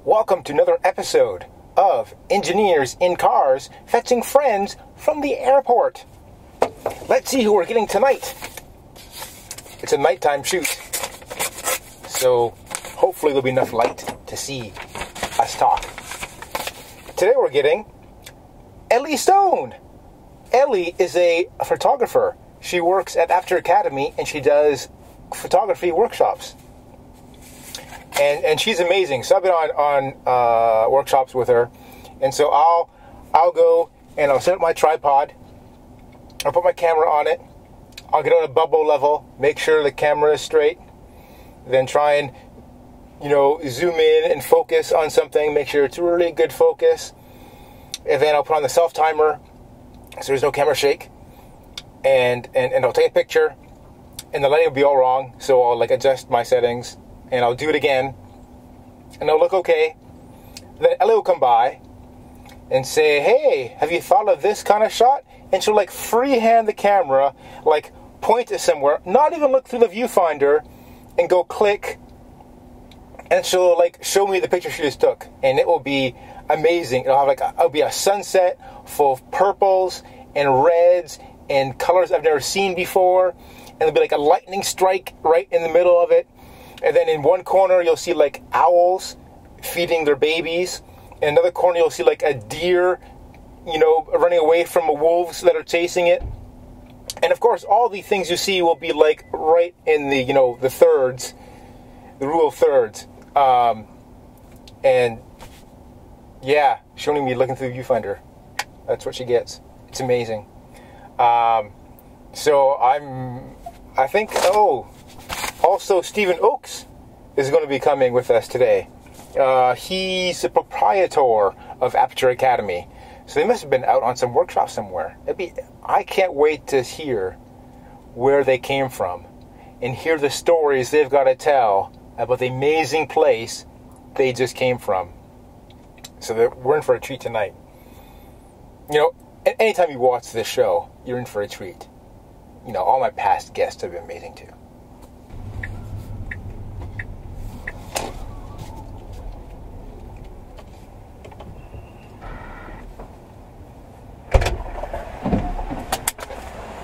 Welcome to another episode of Engineers in Cars Fetching Friends from the Airport. Let's see who we're getting tonight. It's a nighttime shoot, so hopefully there'll be enough light to see us talk. Today we're getting Ellie Stone. Ellie is a photographer. She works at After Academy and she does photography workshops. And she's amazing. So I've been on workshops with her, and so I'll go and I'll set up my tripod. I'll put my camera on it. I'll get on a bubble level, make sure the camera is straight, then try and zoom in and focus on something, make sure it's a really good focus, and then I'll put on the self timer so there's no camera shake, and I'll take a picture, and the lighting will be all wrong, so I'll adjust my settings. And I'll do it again, and it'll look okay. Then Ellie will come by and say, "Hey, have you thought of this kind of shot?" And she'll freehand the camera, point it somewhere, not even look through the viewfinder, and go click, and she'll show me the picture she just took, and it will be amazing. It'll have it'll be a sunset full of purples and reds and colors I've never seen before, and there'll be a lightning strike right in the middle of it. And then in one corner, you'll see owls feeding their babies. In another corner, you'll see a deer, running away from wolves that are chasing it. And of course, all the things you see will be right in the, the thirds, the rule of thirds. And yeah, she'll only be looking through the viewfinder. That's what she gets. It's amazing. So I think, also, Stephen Oachs is going to be coming with us today. He's the proprietor of Aperture Academy. So they must have been out on some workshop somewhere. I can't wait to hear where they came from and hear the stories they've got to tell about the amazing place they just came from. So we're in for a treat tonight. Anytime you watch this show, you're in for a treat. All my past guests have been amazing too.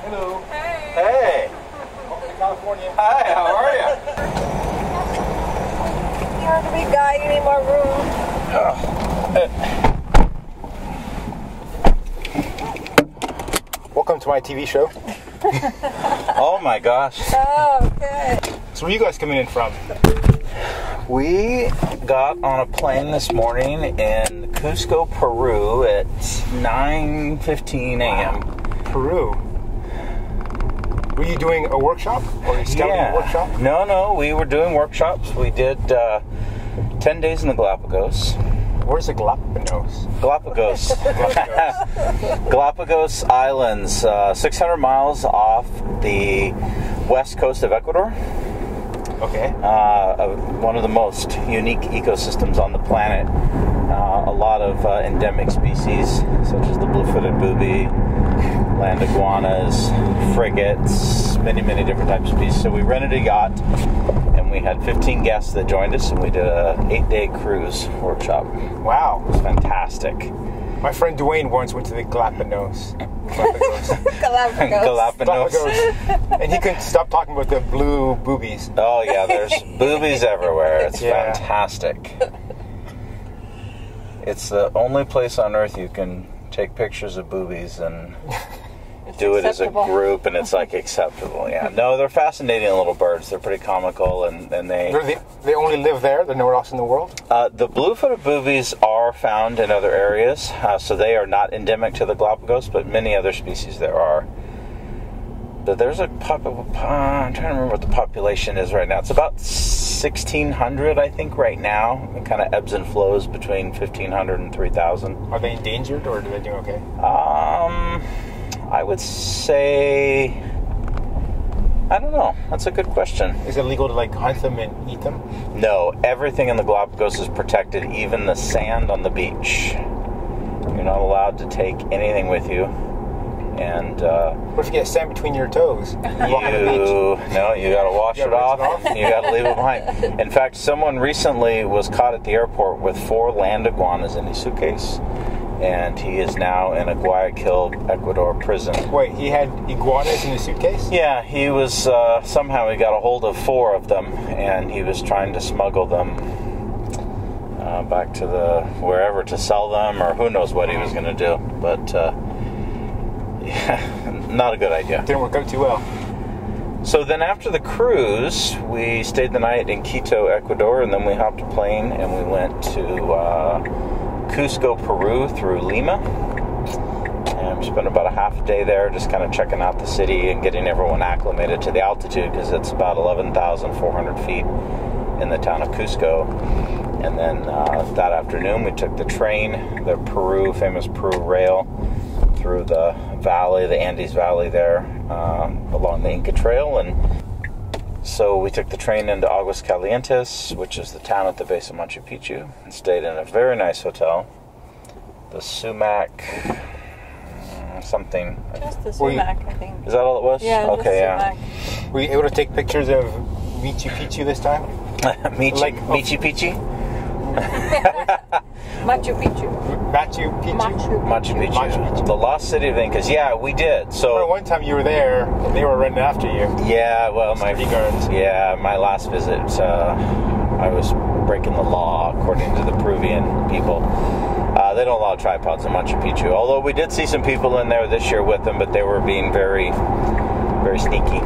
Hello. Hey. Hey. Welcome to California. Hi, how are you? You have a big guy, you need more room. Welcome to my TV show. Oh my gosh. Oh, okay. So where are you guys coming in from? We got on a plane this morning in Cusco, Peru at 9:15 a.m. Peru. Were you doing a workshop? Or you scouting a workshop? No, we were doing workshops. We did 10 days in the Galapagos. Where's the Galapagos? Galapagos. Galapagos Islands, 600 miles off the west coast of Ecuador. Okay. One of the most unique ecosystems on the planet. A lot of endemic species, such as the blue-footed booby, land iguanas, frigates, many different types of species. So we rented a yacht, and we had 15 guests that joined us, and we did a 8-day cruise workshop. Wow. It was fantastic. My friend Dwayne once went to the Galapagos. Galapagos. And he couldn't stop talking about the blue boobies. Oh yeah, there's boobies everywhere. It's fantastic. It's the only place on earth you can take pictures of boobies and do it as a group, and it's acceptable. Yeah, no, they're fascinating little birds. They're pretty comical, and they only live there. They're nowhere else in the world. The blue-footed boobies are found in other areas, so they are not endemic to the Galapagos, but many other species there are. But there's I'm trying to remember what the population is right now. It's about 1,600, I think, right now. It kind of ebbs and flows between 1,500 and 3,000. Are they endangered, or are they doing okay? I would say, I don't know. That's a good question. Is it legal to hunt them and eat them? No, everything in the Galapagos is protected, even the sand on the beach. You're not allowed to take anything with you. And What if you get sand between your toes? you got to wash it off. You got to leave it behind. In fact, someone recently was caught at the airport with 4 land iguanas in his suitcase, and he is now in a Guayaquil, Ecuador prison. Wait, he had iguanas in his suitcase? Yeah, he was somehow he got a hold of 4 of them, and he was trying to smuggle them back to the wherever to sell them, or who knows what he was going to do. But yeah, not a good idea. Didn't work out too well. So then after the cruise, we stayed the night in Quito, Ecuador, and then we hopped a plane and we went to Cusco, Peru through Lima. And we spent about a half a day there just kind of checking out the city and getting everyone acclimated to the altitude, because it's about 11,400 feet in the town of Cusco. And then that afternoon we took the train, the famous Peru rail, through the valley, the Andes Valley there, along the Inca Trail. And so we took the train into Aguas Calientes, which is the town at the base of Machu Picchu, and stayed in a very nice hotel, the Sumac something. Just the sumac, I think. Is that all it was? Yeah, okay, yeah. Were you able to take pictures of Machu Picchu this time? Machu Picchu? Machu Picchu. Machu Picchu? Machu Picchu. The lost city of Incas. Yeah, we did. So one time you were there, and they were running after you. Yeah, well, my last visit, I was breaking the law according to the Peruvian people. They don't allow tripods in Machu Picchu. Although we did see some people in there this year with them, but they were being very, very sneaky.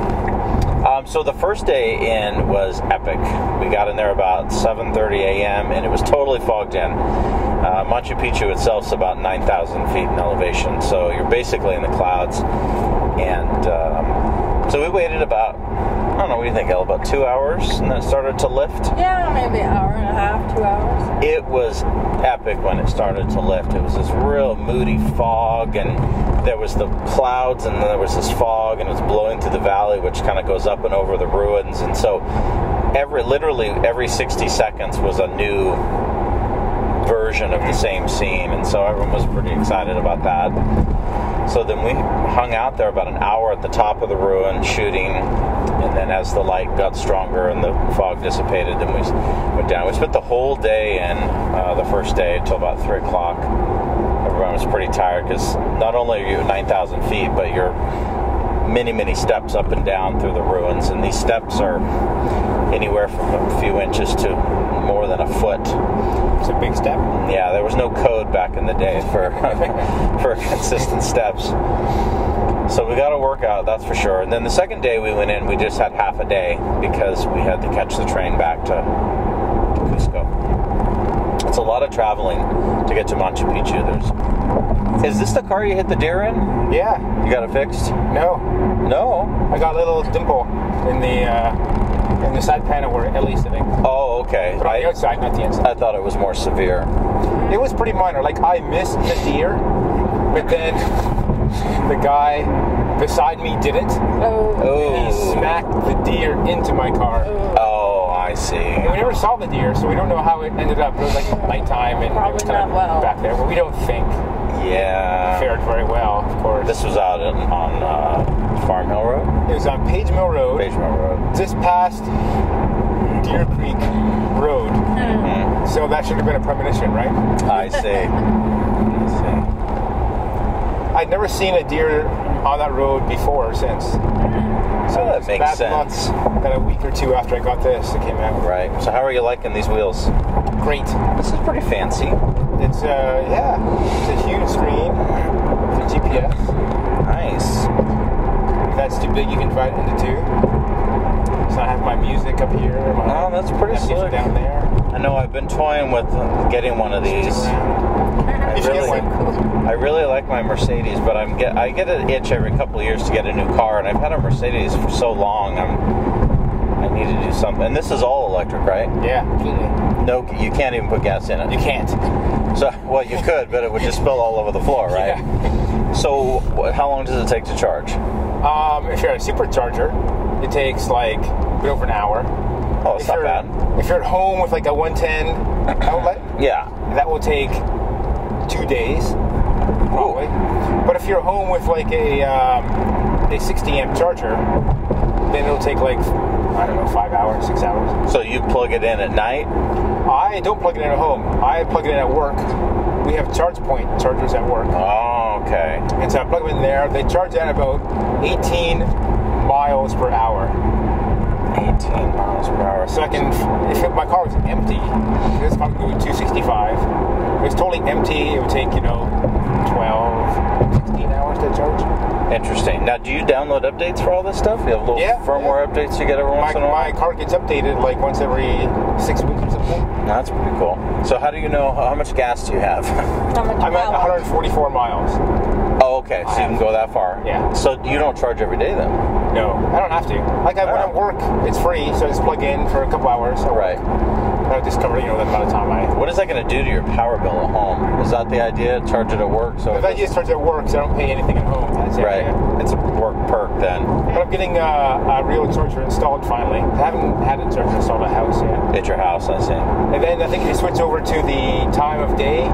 So the first day in was epic. We got in there about 7:30 a.m. and it was totally fogged in. Machu Picchu itself is about 9,000 feet in elevation, so you're basically in the clouds. And so we waited about, I don't know, what do you think, Elle, about 2 hours, and then it started to lift? Yeah, maybe an hour and a half, 2 hours. It was epic when it started to lift. It was this real moody fog, and there was the clouds, and then there was this fog, and it was blowing through the valley, which kind of goes up and over the ruins. And so literally every 60 seconds was a new version of the same scene, and so everyone was pretty excited about that. So then we hung out there about an hour at the top of the ruin shooting, and then as the light got stronger and the fog dissipated, then we went down. We spent the whole day in the first day until about 3 o'clock. Everyone was pretty tired because not only are you at 9,000 feet, but you're many, many steps up and down through the ruins, and these steps are anywhere from a few inches to more than a foot. It's a big step. Yeah, there was no code back in the day for consistent steps. So we got a workout, that's for sure. And then the second day we went in, we just had half a day because we had to catch the train back to Cusco. It's a lot of traveling to get to Machu Picchu. Is this the car you hit the deer in? Yeah. You got it fixed? No. No? I got a little dimple in the side panel where Ellie's sitting. Oh, okay. But on the outside, not the inside. I thought it was more severe. It was pretty minor. Like, I missed the deer, but then the guy beside me didn't. Oh. And he smacked the deer into my car. Oh, I see. And we never saw the deer, so we don't know how it ended up. It was like nighttime, and it was kind of back there. But we don't think it fared very well, of course. This was out on Farm Hill Road? It was on Page Mill Road. Page Mill Road. Just past Deer Creek Road. Mm-hmm. So that should have been a premonition, right? I see. I'd never seen a deer on that road before or since. So that makes sense. Then a week or two after I got this, it came out. Right. So how are you liking these wheels? Great. This is pretty fancy. It's it's a huge screen with a GPS. Nice. If that's too big, you can divide it into two. So I have my music up here. Oh, that's pretty slick. Down there. I know. I've been toying with getting one of these. I really like my Mercedes, but I get an itch every couple of years to get a new car, and I've had a Mercedes for so long. I need to do something. And this is all electric, right? Yeah, completely. No, you can't even put gas in it. You can't. So, well, you could, but it would just spill all over the floor, right? Yeah. So, how long does it take to charge? If you're at a supercharger, it takes like a bit over an hour. Oh, it's not bad. If you're at home with like a 110 outlet, yeah, that will take 2 days. probably. But if you're home with like a 60 amp charger, then it'll take like, I don't know, 5 hours, 6 hours. So you plug it in at night? I don't plug it in at home. I plug it in at work. We have charge point chargers at work. Oh, okay. And so I plug them in there. They charge at about 18 miles per hour. 18 miles per hour. So I can, if my car was empty, this car can go 265. If it's totally empty, it would take, 12, 16 hours to charge. Interesting. Now, do you download updates for all this stuff? You have little firmware updates you get every once in a while? My car gets updated like once every 6 weeks or something. That's pretty cool. So how do you know, how much gas do you have? I'm at 144 miles. Oh, okay. So you can go that far. Yeah. So you don't charge every day then? No, I don't have to. Like when I work, it's free, so I just plug in for a couple hours. Right. I'll just cover, the amount of time What is that going to do to your power bill at home? Is that the idea? Charge it at work? So the idea is charge it at work, so I don't pay anything at home. That's right. It's a work perk then. But I'm getting a real charger installed finally. I haven't had a charger installed at a house yet. At your house, I see. And then I think if you switch over to the time of day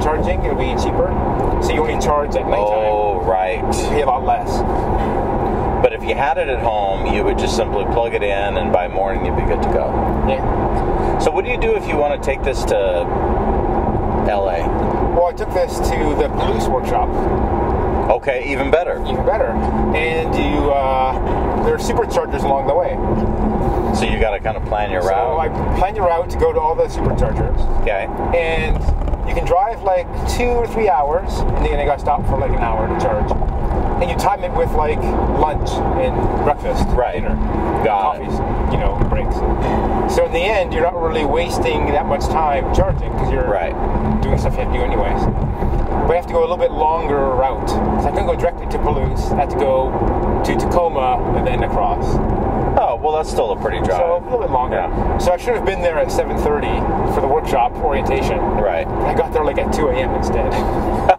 charging, it'll be cheaper. So you only charge at nighttime. Oh, right. You pay a lot less. But if you had it at home, you would just simply plug it in, and by morning you'd be good to go. Yeah. So what do you do if you want to take this to LA? Well, I took this to the police workshop. Okay, even better. Even better. And there are superchargers along the way. So you got to kind of plan your route? So I plan your route to go to all the superchargers. Okay. And you can drive like 2 or 3 hours, and then you got to stop for like an hour to charge. And you time it with like lunch and breakfast, dinner, coffees, breaks. So in the end, you're not really wasting that much time charging because you're doing stuff you have to do anyways. But I have to go a little bit longer route. So I couldn't go directly to Palouse. I had to go to Tacoma and then across. Oh, well, that's still a pretty drive. So a little bit longer. Yeah. So I should have been there at 7:30 for the workshop orientation. Right. I got there like at 2 a.m. instead.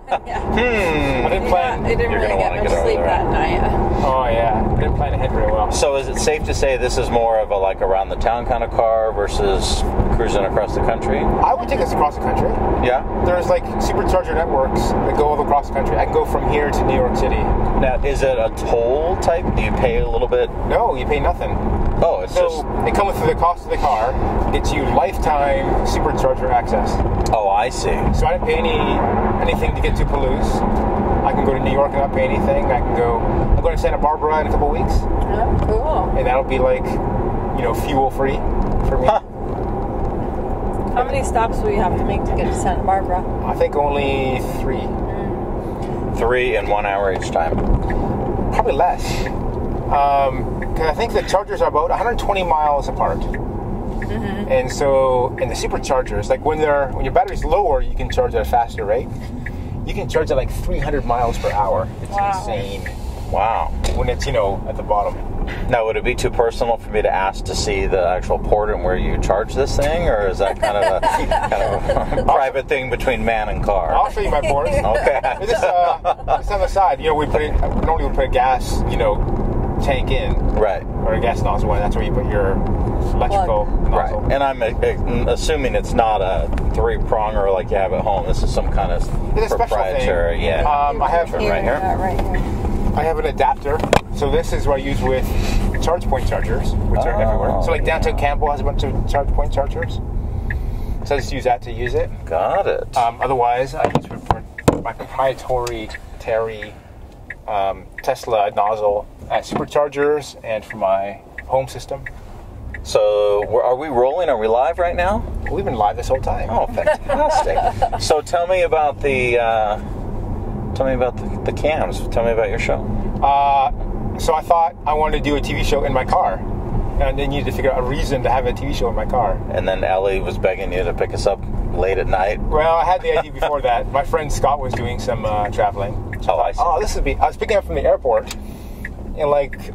I didn't plan. I didn't really get much sleep that night. Oh yeah, I didn't plan ahead very well. So is it safe to say this is more of a like around the town kind of car versus cruising across the country? I would take this across the country. Yeah. There's like supercharger networks that go all across the country. I can go from here to New York City. Now, is it a toll type? Do you pay a little bit? No, you pay nothing. Oh, it's so it comes with the cost of the car. Gets you lifetime supercharger access. Oh, I see. So I didn't pay anything to get to Palouse. I can go to New York and not pay anything. I'm going to Santa Barbara in a couple of weeks. Oh, cool. And that'll be like, fuel free for me. Huh. How many stops will you have to make to get to Santa Barbara? I think only 3. 3 in 1 hour each time. Probably less. Because I think the chargers are about 120 miles apart. Mm-hmm. And so, in the superchargers, like when your battery's lower, you can charge at a faster rate. You can charge at like 300 miles per hour. It's insane. Wow. When it's, at the bottom. Now, would it be too personal for me to ask to see the actual port and where you charge this thing, or is that kind of a private thing between man and car? I'll show you my port. Okay. It's on the side. We normally put a gas, tank in. Right. Or a gas nozzle in. That's where you put your electrical nozzle. Right. And I'm assuming it's not a 3-pronger like you have at home. This is some kind of proprietary. Yeah. I have right here. Right here. I have an adapter. So this is what I use with charge point chargers, which are everywhere. So like downtown Campbell has a bunch of charge point chargers. So I just use that to use it. Got it. Otherwise, I use my proprietary Tesla nozzle at superchargers and for my home system. So, are we rolling? Are we live right now? We've been live this whole time. Oh, fantastic! So, tell me about the cams. Tell me about your show. So I thought I wanted to do a TV show in my car, and then needed to figure out a reason to have a TV show in my car. And then Ellie was begging you to pick us up late at night. Well, I had the idea before that. My friend Scott was doing some traveling. Oh, I see. I was picking up from the airport, and like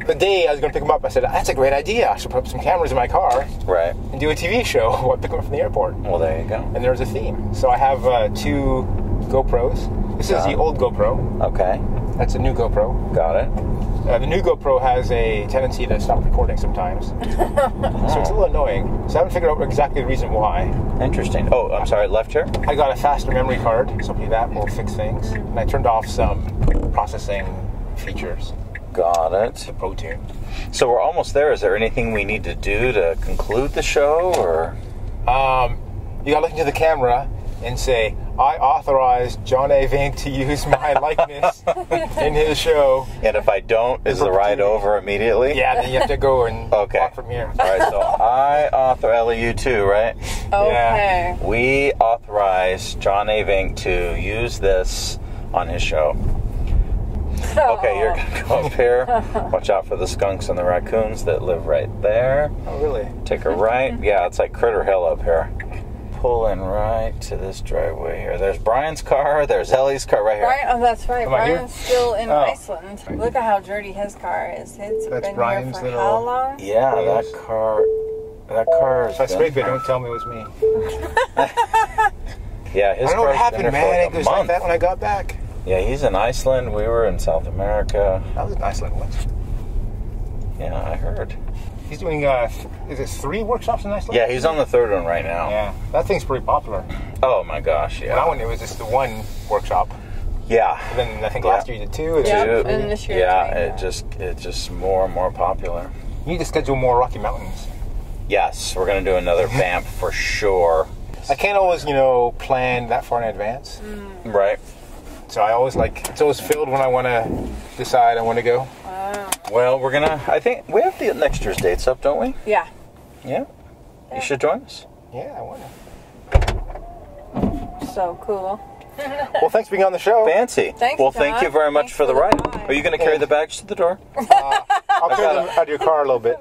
the day I was going to pick him up, I said, "That's a great idea. I should put up some cameras in my car, right, and do a TV show while I pick him up from the airport." Well, there you go. And there's a theme. So I have 2 GoPros. This is the old GoPro. Okay. That's a new GoPro. Got it. The new GoPro has a tendency to stop recording sometimes. So it's a little annoying. So I haven't figured out exactly the reason why. Interesting. Oh, I'm sorry, left here? I got a faster memory card, so maybe that will fix things. And I turned off some processing features. Got it. The Pro Tune. So we're almost there. Is there anything we need to do to conclude the show, or? You gotta look into the camera and say, I authorized John A. Vink to use my likeness in his show. And if I don't, is the ride over immediately? Yeah, then you have to go and okay. walk from here. All right, so I author Ellie, you too, right? Okay. Yeah. We authorize John A. Vink to use this on his show. Okay, you're going to go up here. Watch out for the skunks and the raccoons that live right there. Oh, really? Take a right. Yeah, it's like Critter Hill up here. Pull in right to this driveway here. There's Brian's car. There's Ellie's car right here. Brian, oh, that's right. Am I here? Brian's still in Oh. Iceland. Look at how dirty his car is. It's That's been Brian's here for little- how long? Yeah, that car is... If I scrape it, don't tell me it was me. Yeah, his I don't know what car's happened, been there for man. like It a was like month. that when I got back. Yeah, he's in Iceland. We were in South America. That was in Iceland once. Yeah, I heard. He's doing, is it 3 workshops in Iceland? Yeah, he's on the 3rd one right now. Yeah, that thing's pretty popular. Oh my gosh, When I yeah. went, it was just the 1 workshop. Yeah. Then I think Yeah. last year you did 2. Yeah. Two. And this year Yeah, it's it's just more and more popular. You need to schedule more Rocky Mountains. Yes, we're gonna do another Banff for sure. I can't always, plan that far in advance. Right. So I always it's always filled when I want to decide I want to go. Well, I think we have the next year's dates up, don't we? Yeah. Yeah. You should join us. Yeah, I want to. So cool. Well, thanks for being on the show. Fancy. Thanks, well, thank John. you very much Thanks for the for the ride. ride. Are you going to carry the bags to the door? I'll carry them out of your car a little bit.